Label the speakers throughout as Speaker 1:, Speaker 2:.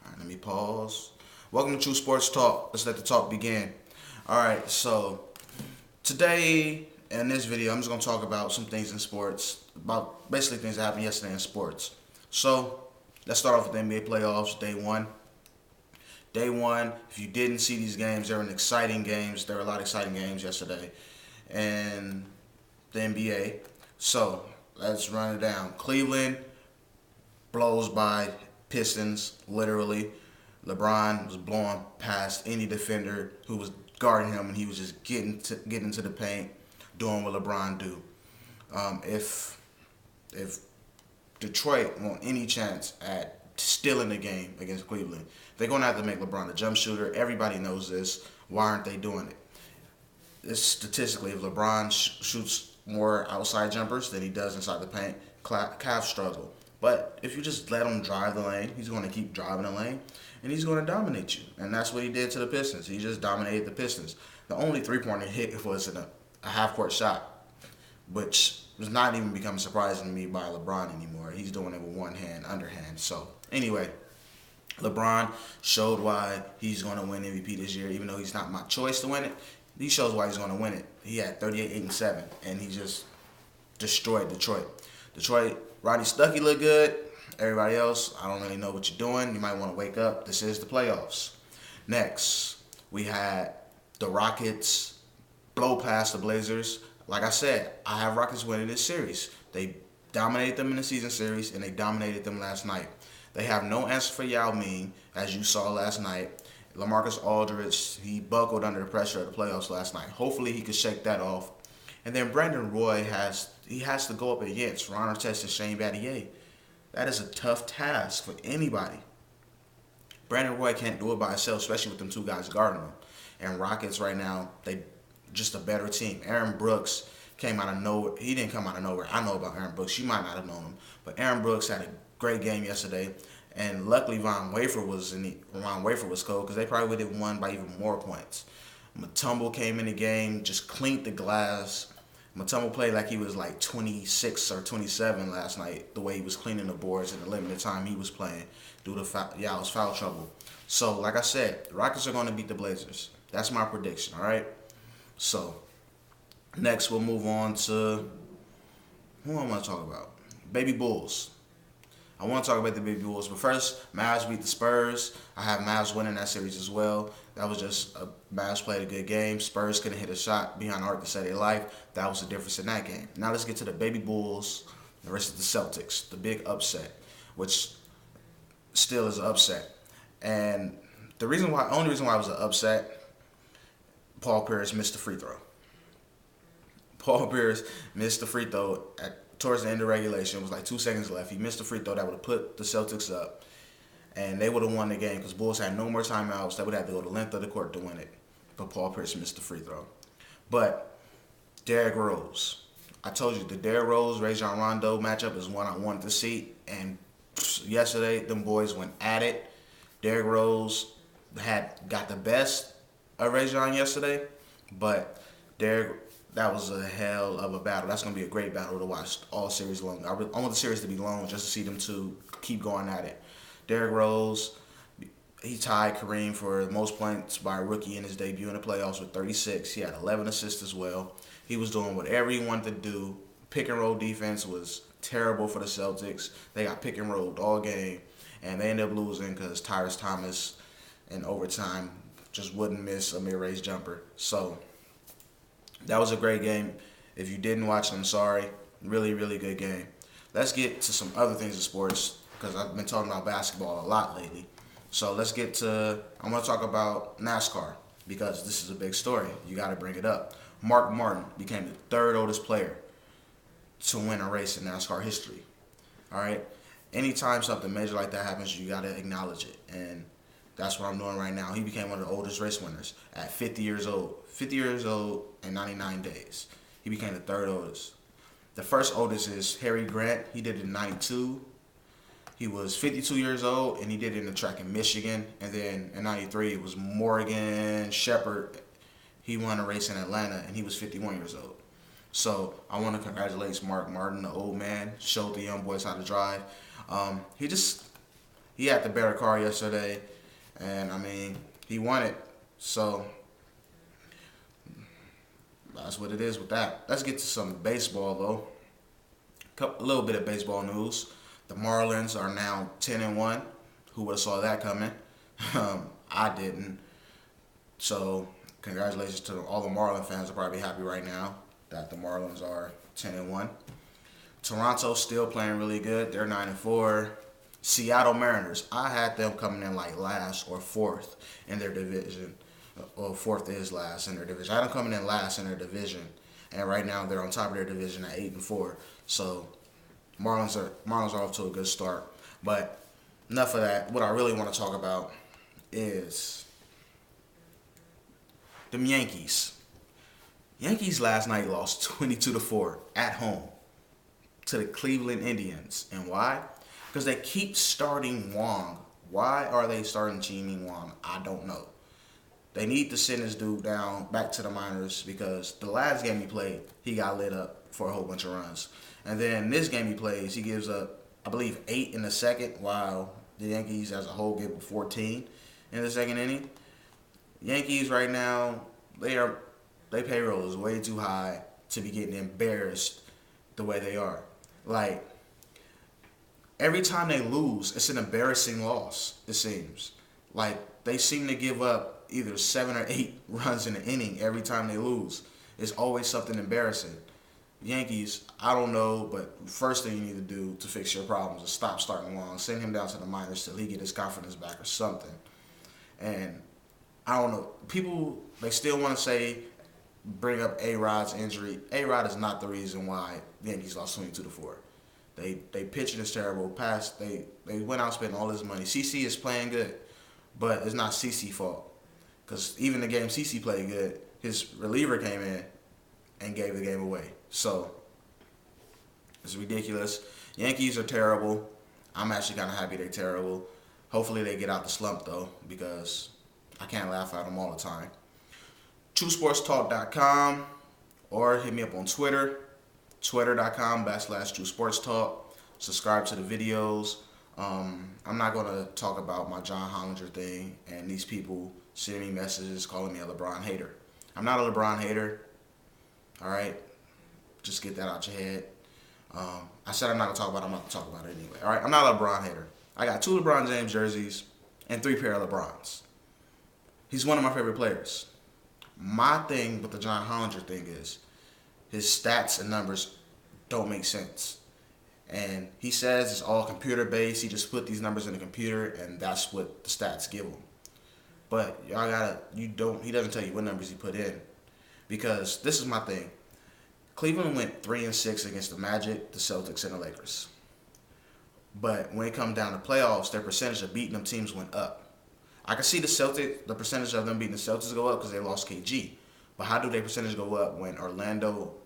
Speaker 1: Alright, let me pause. Welcome to True Sports Talk. Let's let the talk begin. Alright, so today in this video, I'm just going to talk about some things in sports, about basically things that happened yesterday in sports. So, let's start off with the NBA playoffs, day one. Day one, if you didn't see these games, there were exciting games. There were a lot of exciting games yesterday in the NBA. So, let's run it down. Cleveland blows by Pistons, literally. LeBron was blowing past any defender who was guarding him, and he was just getting to the paint, doing what LeBron do. If Detroit want any chance at stealing the game against Cleveland, they're gonna have to make LeBron a jump shooter. Everybody knows this. Why aren't they doing it? It's statistically, if LeBron shoots more outside jumpers than he does inside the paint, Cavs struggle. But if you just let him drive the lane, he's going to keep driving the lane, and he's going to dominate you. And that's what he did to the Pistons. He just dominated the Pistons. The only three-pointer hit was a half-court shot, which was not even becoming surprising to me by LeBron anymore. He's doing it with one hand, underhand. So, anyway, LeBron showed why he's going to win MVP this year, even though he's not my choice to win it. He shows why he's going to win it. He had 38, 8, and 7, and he just destroyed Detroit. Rodney Stuckey looked good. Everybody else, I don't really know what you're doing. You might want to wake up. This is the playoffs. Next, we had the Rockets blow past the Blazers. Like I said, I have Rockets winning this series. They dominated them in the season series, and they dominated them last night. They have no answer for Yao Ming, as you saw last night. LaMarcus Aldridge, he buckled under the pressure of the playoffs last night. Hopefully he could shake that off. And then Brandon Roy has to go up against Ron Artest and Shane Battier. That is a tough task for anybody. Brandon Roy can't do it by himself, especially with them two guys guarding him. And Rockets right now, they just a better team. Aaron Brooks came out of nowhere. He didn't come out of nowhere. I know about Aaron Brooks. You might not have known him. But Aaron Brooks had a great game yesterday. And luckily Von Wafer was cold, because they probably would have won by even more points. Mutombo came in the game, just cleaned the glass. Mutombo played like he was like 26 or 27 last night, the way he was cleaning the boards in the limited time he was playing due to Yao's foul trouble. So, like I said, the Rockets are going to beat the Blazers. That's my prediction, all right? So, next we'll move on to, who I want to talk about? Baby Bulls. I want to talk about the Baby Bulls, but first, Mavs beat the Spurs. I have Mavs winning that series as well. That was just Mavs played a good game. Spurs couldn't hit a shot behind the arc to save their life. That was the difference in that game. Now let's get to the Baby Bulls versus the Celtics, the big upset, which still is an upset. And the only reason why it was an upset, Paul Pierce missed the free throw. Paul Pierce missed the free throw towards the end of regulation. It was like 2 seconds left. He missed the free throw that would have put the Celtics up, and they would have won the game because Bulls had no more timeouts. They would have to go the length of the court to win it. But Paul Pierce missed the free throw. But Derrick Rose. I told you the Derrick Rose, Rajon Rondo matchup is one I wanted to see. And yesterday, them boys went at it. Derrick Rose got the best of Rajon yesterday. But that was a hell of a battle. That's going to be a great battle to watch all series long. I want the series to be long just to see them two keep going at it. Derrick Rose, he tied Kareem for the most points by a rookie in his debut in the playoffs with 36. He had 11 assists as well. He was doing whatever he wanted to do. Pick and roll defense was terrible for the Celtics. They got pick and rolled all game, and they ended up losing because Tyrese Thomas in overtime just wouldn't miss a mid-range jumper. So that was a great game. If you didn't watch it, I'm sorry. Really, really good game. Let's get to some other things in sports, because I've been talking about basketball a lot lately. So I want to talk about NASCAR, because this is a big story. You got to bring it up. Mark Martin became the third oldest player to win a race in NASCAR history. All right? Anytime something major like that happens, you got to acknowledge it. And that's what I'm doing right now. He became one of the oldest race winners at 50 years old. 50 years old and 99 days. He became the third oldest. The first oldest is Harry Grant. He did it in 92. He was 52 years old, and he did it in the track in Michigan. And then in 93, it was Morgan Shepherd. He won a race in Atlanta, and he was 51 years old. So I want to congratulate Mark Martin, the old man. Showed the young boys how to drive. He he had the better car yesterday, and I mean he won it. So that's what it is with that. Let's get to some baseball though. A little bit of baseball news. The Marlins are now 10-1. Who would have saw that coming? I didn't. So congratulations to all the Marlins fans. Are probably happy right now that the Marlins are 10-1. Toronto still playing really good. They're 9-4. Seattle Mariners. I had them coming in like last or fourth in their division. Well, fourth is last in their division. I had them coming in last in their division, and right now they're on top of their division at 8-4. So Marlins are off to a good start. But enough of that. What I really want to talk about is them Yankees. Yankees last night lost 22-4 at home to the Cleveland Indians. And why? Because they keep starting Wong. Why are they starting Ji-Min Wong? I don't know. They need to send this dude down back to the minors because the last game he played, he got lit up for a whole bunch of runs. And then this game he plays, he gives up, I believe, 8 in the second, while the Yankees as a whole give up 14 in the second inning. Yankees right now, their payroll is way too high to be getting embarrassed the way they are. Like, every time they lose, it's an embarrassing loss, it seems. Like, they seem to give up either 7 or 8 runs in an inning every time they lose. It's always something embarrassing. Yankees, I don't know, but first thing you need to do to fix your problems is stop starting Wong. Send him down to the minors till he get his confidence back or something. And I don't know. People, they still want to say, bring up A-Rod's injury. A-Rod is not the reason why the Yankees lost 22-4. They pitching is terrible. They went out spending all this money. CC is playing good, but it's not CC's fault. Because even the game CC played good, his reliever came in and gave the game away. So it's ridiculous. Yankees are terrible. I'm actually kind of happy they're terrible. Hopefully they get out the slump though, because I can't laugh at them all the time. TrueSportsTalk.com, or hit me up on Twitter, twitter.com/TrueSportsTalk. Subscribe to the videos. I'm not going to talk about my John Hollinger thing and these people sending me messages calling me a Lebron hater. I'm not a Lebron hater. All right? Just get that out your head. I said I'm not going to talk about it. I'm not going to talk about it anyway. All right? I'm not a LeBron hater. I got 2 LeBron James jerseys and 3 pair of LeBrons. He's one of my favorite players. My thing with the John Hollinger thing is his stats and numbers don't make sense. And he says it's all computer based. He just put these numbers in the computer and that's what the stats give him. But he doesn't tell you what numbers he put in. Because this is my thing. Cleveland went 3-6 against the Magic, the Celtics, and the Lakers. But when it comes down to playoffs, their percentage of beating them teams went up. I can see the percentage of them beating the Celtics go up because they lost KG. But how do their percentage go up when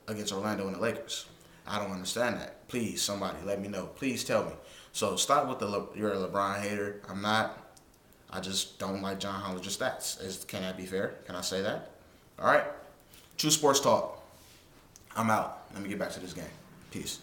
Speaker 1: against Orlando and the Lakers? I don't understand that. Please, somebody, let me know. Please tell me. So stop with you're a LeBron hater. I'm not. I just don't like John Hollinger's stats. Can that be fair? Can I say that? All right. True Sports Talk. I'm out. Let me get back to this game. Peace.